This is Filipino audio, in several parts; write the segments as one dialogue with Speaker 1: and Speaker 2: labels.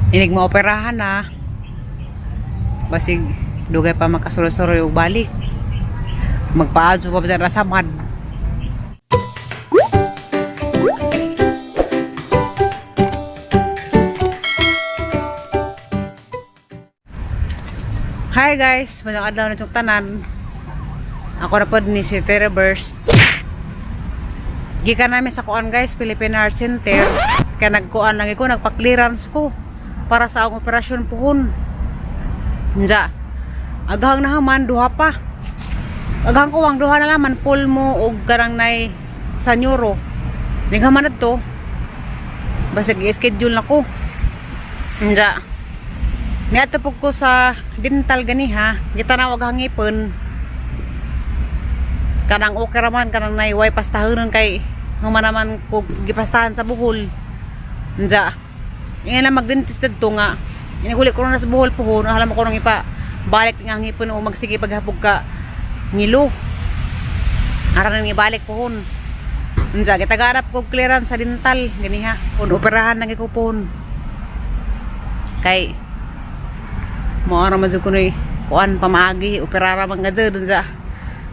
Speaker 1: Inig maoperahan na. Basig dugay pa makasulo-sulo yung balik. Magpaadso pa ba sa samad. Hi guys, magandang adlaw na itong tanan. Ako na po ni si Terreburst. Gikan namin sa kuan guys, Philippine Heart Center. Kaya nagkuan lang ako, nagpa-clearance ko para sa akong operasyon puhon. Nja, aghang na haman, duha pa. Aghang ko ang duha na laman, pulmo o garang nay sa neuro. Naghaman na to. Basta i-schedule na ko. Nja, niatapog ko sa dental ganiha, gitanawag hangipon. Kanang okay raman, kanang naiway pastahonon kay human naman ko gipastahan sa buhol. Nja, ingay na mag-dentist dito nga. Inihuli ko na sa buhol po, alam ko nang ipa balik ng hangipon o magsige paghapog ka ngilo. Aran nang ibalik po hon. Nja, gitagarap ko clearance sa dental ganiha. Kung operahan nang ikupon. Kay mo ara man jud ko ni kuan pamaagi operara man nga jud sa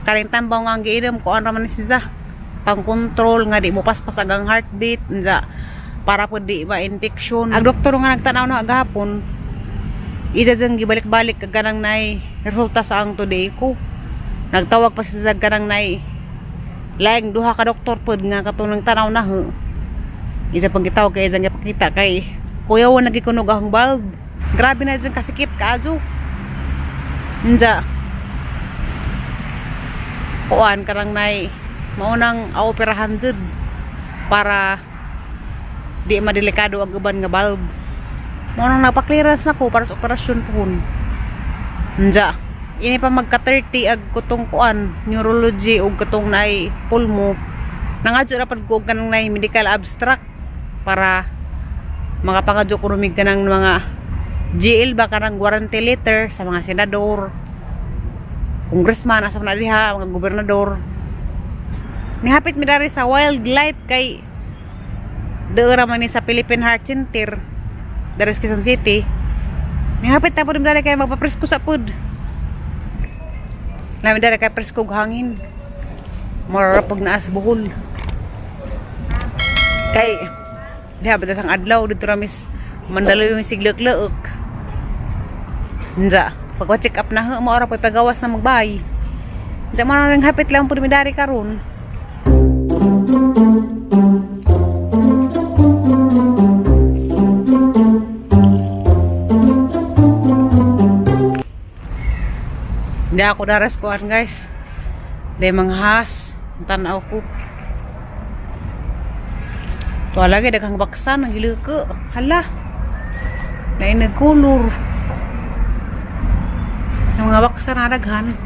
Speaker 1: karing tambaw nga giinom kuan ra man siya pang control nga di mo paspas agang heartbeat nja para pud di ba infection. Ang doktor nga nagtanaw na gahapon isa jang gibalik-balik kag ganang nay resulta sa ang today ko. Nagtawag pa siya ganang nay laing duha ka doktor pud nga katong tanaw na he. Isa pang gitawag kay isa nga pakita kay kuya wa nagikunog ang bulb. Grabe na dyan kasikip kaadyo. Nja kuan karang nay maunang operahan jud para di madelikado ang uban nga bulb. Maunang nagpa-clearance nako para sa operasyon pohon. Nja ini pa magka 30 ag kutong kuan neurology ug katong nay pulmo. Nangadyo ra pad ko kanang nay medical abstract para makapangadyo ko rumig kanang mga GL ba kanang warranty letter sa mga senador, congressman, asa na diha, mga gobernador. Nihapit mi dari sa wildlife kay deura man ni sa Philippine Heart Center dari sa Quezon City. Nihapit ta pud mi dari kay magpapresko sa pud. Nami dari kay presko hangin. Marapag na as buhol. Kay diha ba sang adlaw dito ramis mandalo yung siglek-leek. Nja, pagwa-check up na mo ara pa pagawas na magbay. Nja man ring hapit lang pud mi dari karon. Hindi ako daras kuan guys. Day manghas, tanaw ko. To lagi daghang baksan ang gileuke. Hala. Nay nagkulur. Ang mga baksan na daghan.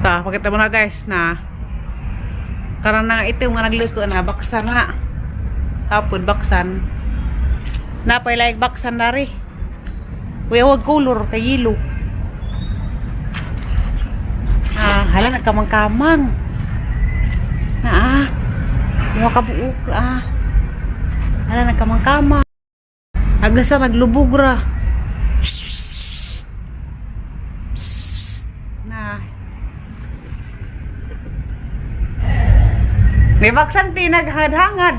Speaker 1: Ta, pakita mo na guys na karang na ito nga nagleuke na baksan na. Tapod baksan. Napay like baksan dari. Kuya wag kulur kay yelo. Hala nagkamang-kamang. Mga kabuok hala nagkamang-kamang. Agasa naglubog ra. May baksan naghangad-hangad.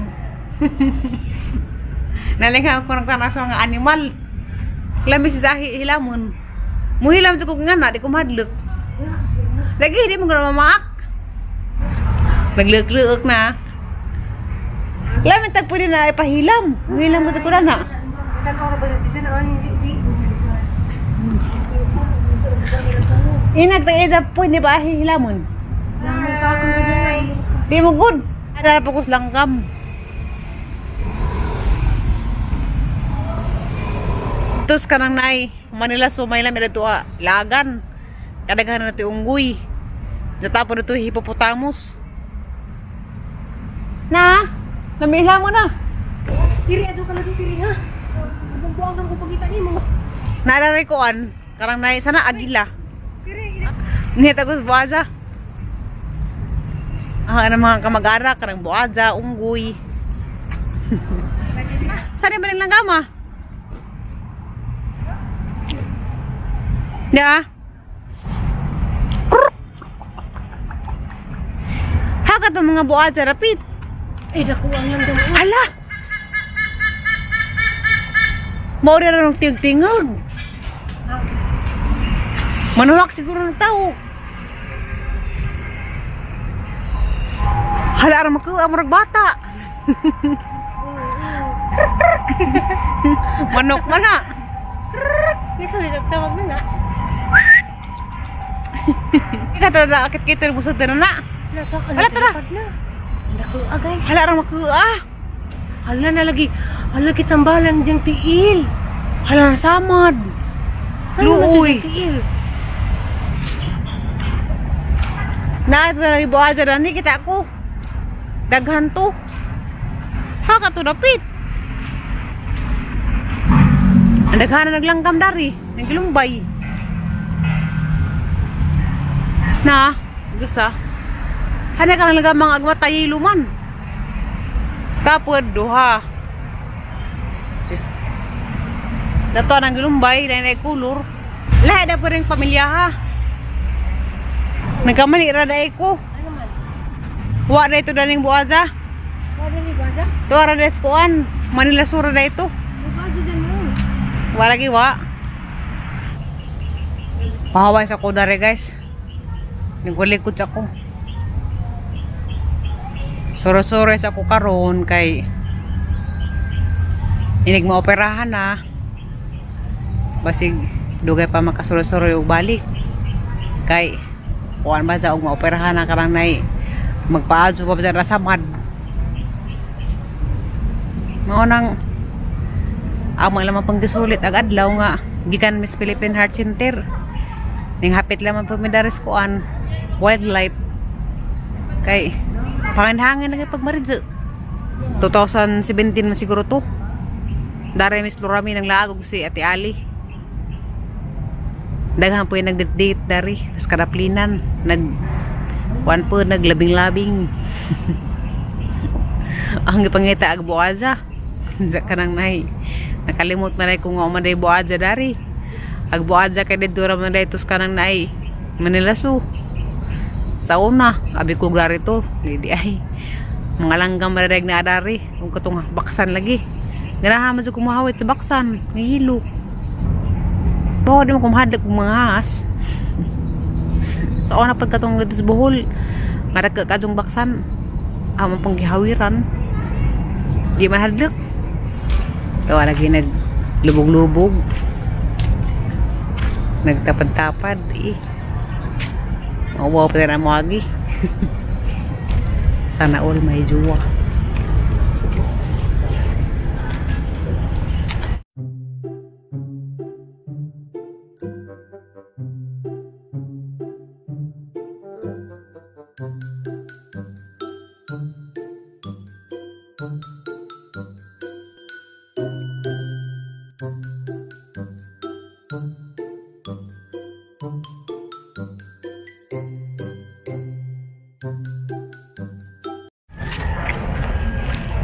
Speaker 1: Nalinga ako nagtanaw sa mga animal. Lamis sa hilamon. Muhilam sa kong nga na, di ko madlok. Lagi, di mo gano'n mamaak. Nagluk-luk na. Lamin tagpo din na ipahilam. Muhilam mo sa kuran na. Inagtag-isa po, di ba hilamon? Di mo good. Ada fokus lang kam. Terus kanang nai Manila sumay lang dito lagan. Kadaghan na ti unggoy. Jatapo dito hippopotamus. Na, namihla mo na.
Speaker 2: Tiri ato ka lagi tiri ha. Abang buang nang kupagita ni mo.
Speaker 1: Nararay koan, karang nai sana agila.
Speaker 2: Tiri.
Speaker 1: Nita ko buwaza. Ang mga kamag-arak, karang buwaza, unggoy. Saan ba nilang gama? Ya. Haga to mga buat sa rapid.
Speaker 2: Eh, dakuan lang damo.
Speaker 1: Ala! Mao rin ang tingtingog. Manuwak siguro ng tao. Hala, aram ako, amurag bata. Manok man ha.
Speaker 2: Bisa tawag na na.
Speaker 1: Ikatada, akit kita busog na na. Hala, tara.
Speaker 2: Dakuan guys.
Speaker 1: Hala, aram ako,
Speaker 2: Hala na lagi. Hala kitsambalan diyang tiil.
Speaker 1: Hala, nasamad. Luoy.
Speaker 2: Tiil.
Speaker 1: Na, ito na ibo aja na ni kita ko. Daghan to. Haka to dapit. Ang daghan na naglanggam dari. Naglumbay. Na, gusa. Hana ka lang mga agmatay luman. Tapod duha. Dato nang gilumbay na kulur. Lahat na pa rin pamilya ha. Nagkamali ra dai ko.
Speaker 2: Ano man?
Speaker 1: Wa na ito daling buaza.
Speaker 2: Wala ni baga?
Speaker 1: To ara des kuan. Manila sura na ito.
Speaker 2: Baga din mo.
Speaker 1: Wa lagi wa. Pahaway sa ko dare guys. Nagwalikod sa ko. Soro-soro sa ko karon kay inig maoperahan na. Basig dugay pa makasuro-suro yung balik. Kay kuan ba sa og maoperahan na karang nay magpaadso pa sa rasamad. Mao nang amang lamang pangdisulit ag adlaw nga gikan Miss Philippine Heart Center. Ning hapit lamang pumidaris kuan wildlife. Kay pangandhangin na kay pagmaridso. 2017 man siguro to. Dare Miss Lorami nang laagog si Ate Ali. Daghang po yung nagdate dari tas kadaplinan kuan po naglabing-labing. Ang gipangita ag buaza sa kanang nay nakalimot na nay kung nga man day buaza dari ag buaza kay dito ra man day tus kanang nay Manila Zoo sa una abi ko dari to di ay mga langgam marag na dari kung katong baksan lagi ganahan man sa kumahawit sa baksan ngihilo. Bawa di mo kumahadlag kong mga has. Sa una pagkatong dito sa Bohol, madag kajong baksan, amang pang gihawiran. Di mahadlag. Tawa lagi naglubog-lubog. Nagtapad-tapad. Maubaw pa rin ang muagi. Sana all may juwa.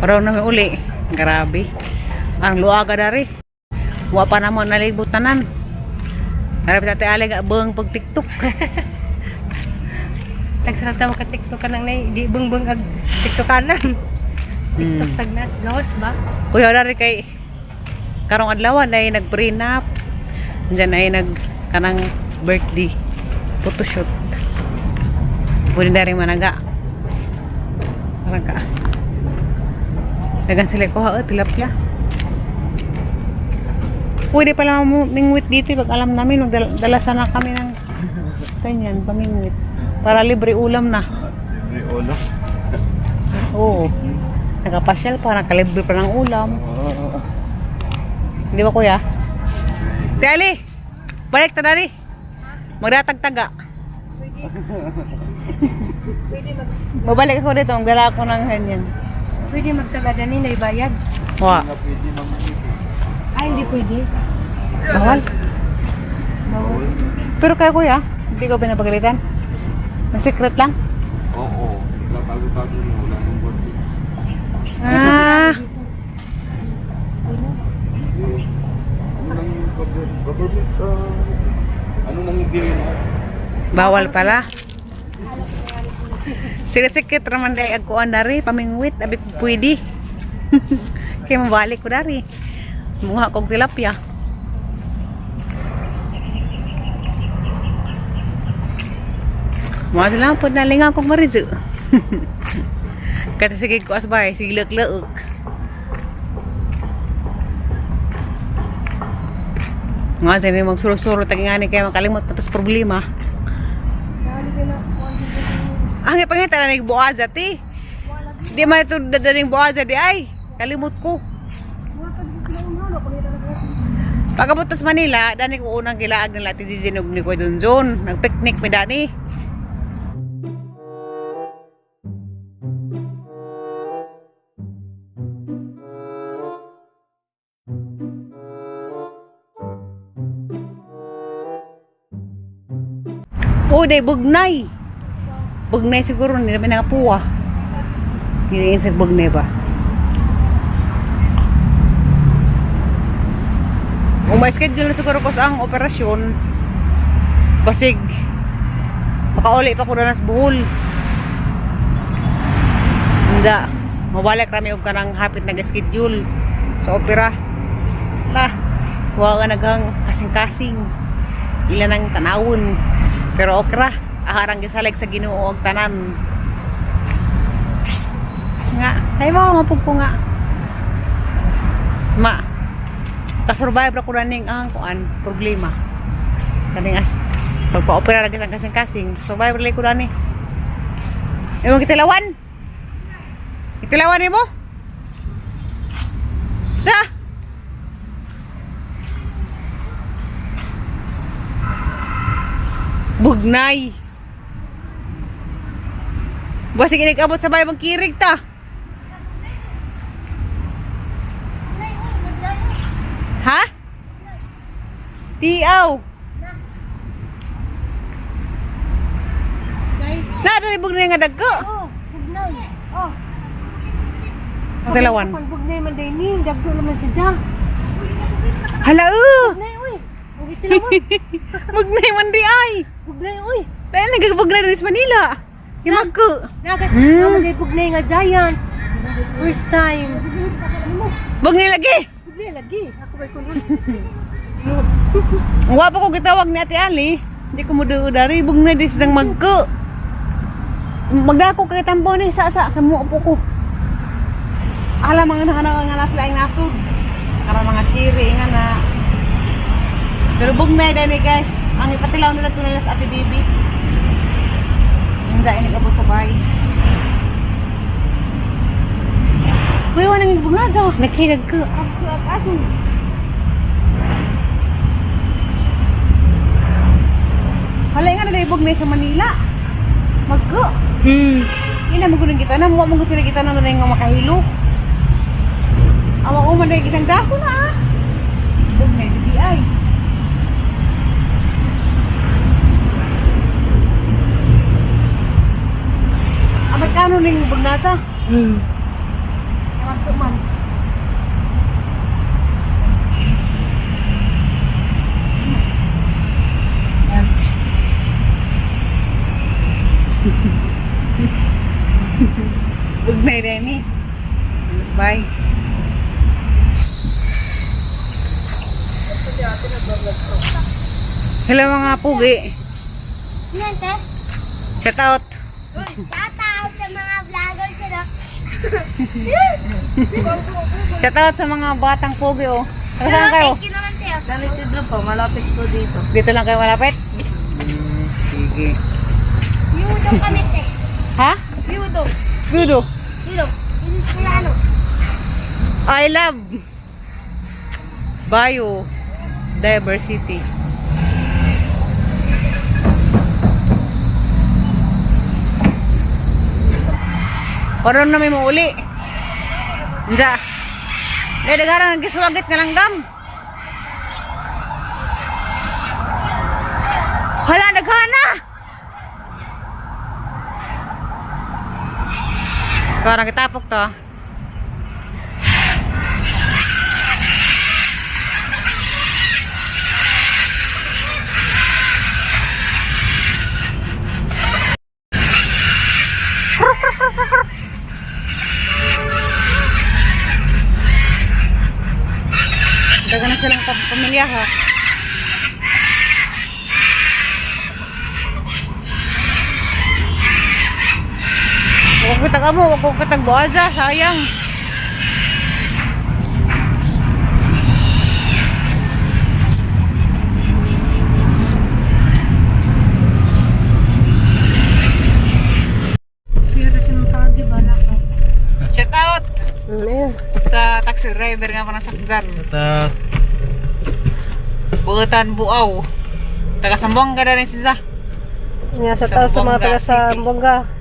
Speaker 1: Paraw na may uli. Grabe. Ang luaga dari. Wa pa naman nalibot tanan. Harap Ate Ali nga bang pag TikTok.
Speaker 2: Nagsarata mo ka TikTok ka nang nay. Di beng-beng ag TikTok kanan. TikTok tagnas. Lawas ba?
Speaker 1: Kuya dari kay karong adlaw ay nag-prenup. Diyan ay kanang birthday photoshoot. Pwede dari managa. Parang ka. Dagan sila ko ha, tilapia. Pwede pala mingwit dito pag alam namin magdala sana kami ng ganyan, pamingwit. Para libre ulam na.
Speaker 3: Libre ulam?
Speaker 1: Oo. Nakapasyal pa, nakalibre pa ng ulam. Di ba kuya? Tiali! Balik ta dari! Magdatag-taga.
Speaker 2: Pwede
Speaker 1: Mabalik ako dito, magdala ako ng ganyan.
Speaker 2: Pwede magtagada ni naibayad.
Speaker 1: Wa.
Speaker 3: Pwede mamimili.
Speaker 2: Ay, hindi pwede.
Speaker 1: Bawal.
Speaker 2: Bawal.
Speaker 1: Pero kaya kuya, hindi ko pinapagalitan. Ang secret lang.
Speaker 3: Oo. Tatago-tago mo. Wala nang birthday.
Speaker 1: Ah,
Speaker 3: Walang government. Ano manggigil mo?
Speaker 1: Bawal pala. Sikit-sikit raman day agkuan dari pamingwit abi ko pwede. Kaya mabalik ko dari. Munga kog tilapia. Mga lang po nalinga kong maridyo. Kasi sige ko asbay, sige leuk-leuk. Mga tini magsuro-suro tagingani kaya makalimot tapos problema. Ang ipangita na nagbuaza ti. Di man ito dadaling buaza di ay. Kalimot ko. Pagkabutas Manila, dani ko unang gilaag nila ti Jinog ni Kuya Donjon. Nagpiknik mi dani. Oh, day bugnay. Bugnay siguro nila may nangapuwa. Hindi sa bugnay ba? Kung may schedule na siguro ko sa ang operasyon, basig makauli pa ko na nas buhol. Hindi. Mabalik rami og kanang hapit nag-schedule sa opera. Lah, huwag ka naghang kasing-kasing. Ilan ang tanawon. Pero okay ra, aharang gisalig sa Ginoo og tanan. Nga, ay mo mapug ko nga. Ma, kasurvive ra ko ning ang kuan problema. Kaning as pagpa-opera ra gyud ang kasing-kasing, survive ra ko ni. Imong kitilawan? Kitilawan nimo? Sa bugnay. Basig inigabot sa bayang kirig ta. Ha? Tiaw. Nada ni bugnay nga dagko.
Speaker 2: Oh, bugnay. Oh.
Speaker 1: Tilawan.
Speaker 2: Bugnay man day ni, dagko naman siya.
Speaker 1: Hala.
Speaker 2: Bugnay uy. Uy tilawan.
Speaker 1: Bugnay man di ay.
Speaker 2: Bugnay uy.
Speaker 1: Dahil nagbugnay rin sa Manila. Himagko.
Speaker 2: Nagat. Naman bugnay nga giant. First time.
Speaker 1: Bugnay lagi.
Speaker 2: Bugnay lagi. Ako ba'y kuno?
Speaker 1: Ang wapa ko gitawag ni Ate Ali. Hindi ko mudu-udari. Bugnay di siyang magko. Magdako kay tampo ni sa kamu po ko. Alam mga nahanang nga naslaing nasod. Para mga chiri nga na. Pero bugnay dahil guys. Ang ipatilaw nila ito nila sa Ate Bibi. Hindi ini kabot sa bahay. Uy, wala nang bunga daw.
Speaker 2: Nakirag ko. Ako.
Speaker 1: Hala nga nalibog na sa Manila. Magko. Ila mo gulong kita na. Muwa mo sila kita na nga makahilo. Awang uman na kitang dako na ah. Bugnay, di ay. Magkano ning bugnata? Ewan ko man. Bugnay na ni. Bye. Hello mga pugi.
Speaker 2: Nante.
Speaker 1: Shout out.
Speaker 2: Shout sa mga vlogger sila.
Speaker 1: Shout out sa mga batang pugi oh. Saan kayo?
Speaker 2: San Isidro po, malapit po dito.
Speaker 1: Dito lang kayo malapit? Sige.
Speaker 2: Yudo kami te.
Speaker 1: Ha?
Speaker 2: Yudo.
Speaker 1: Yudo.
Speaker 2: Yudo. Ini sila ano?
Speaker 1: I love biodiversity. Parang na may mauli. Nja. Dagara nagiswagit nga langgam. Hala, naghana! Parang kitapok to. Daga na silang pamilya ha. Huwag ko kitag amo, huwag ko kitag buwaza, sayang.
Speaker 2: Pero sa mga pagi, bala ko.
Speaker 1: Shout out
Speaker 2: Ayun.
Speaker 1: sa taxi driver nga panasakdan.
Speaker 3: Ta.
Speaker 1: Buutan buaw. Taga Sambonga na rin siya.
Speaker 2: Nga sa tao sa mga taga sa Mbongga.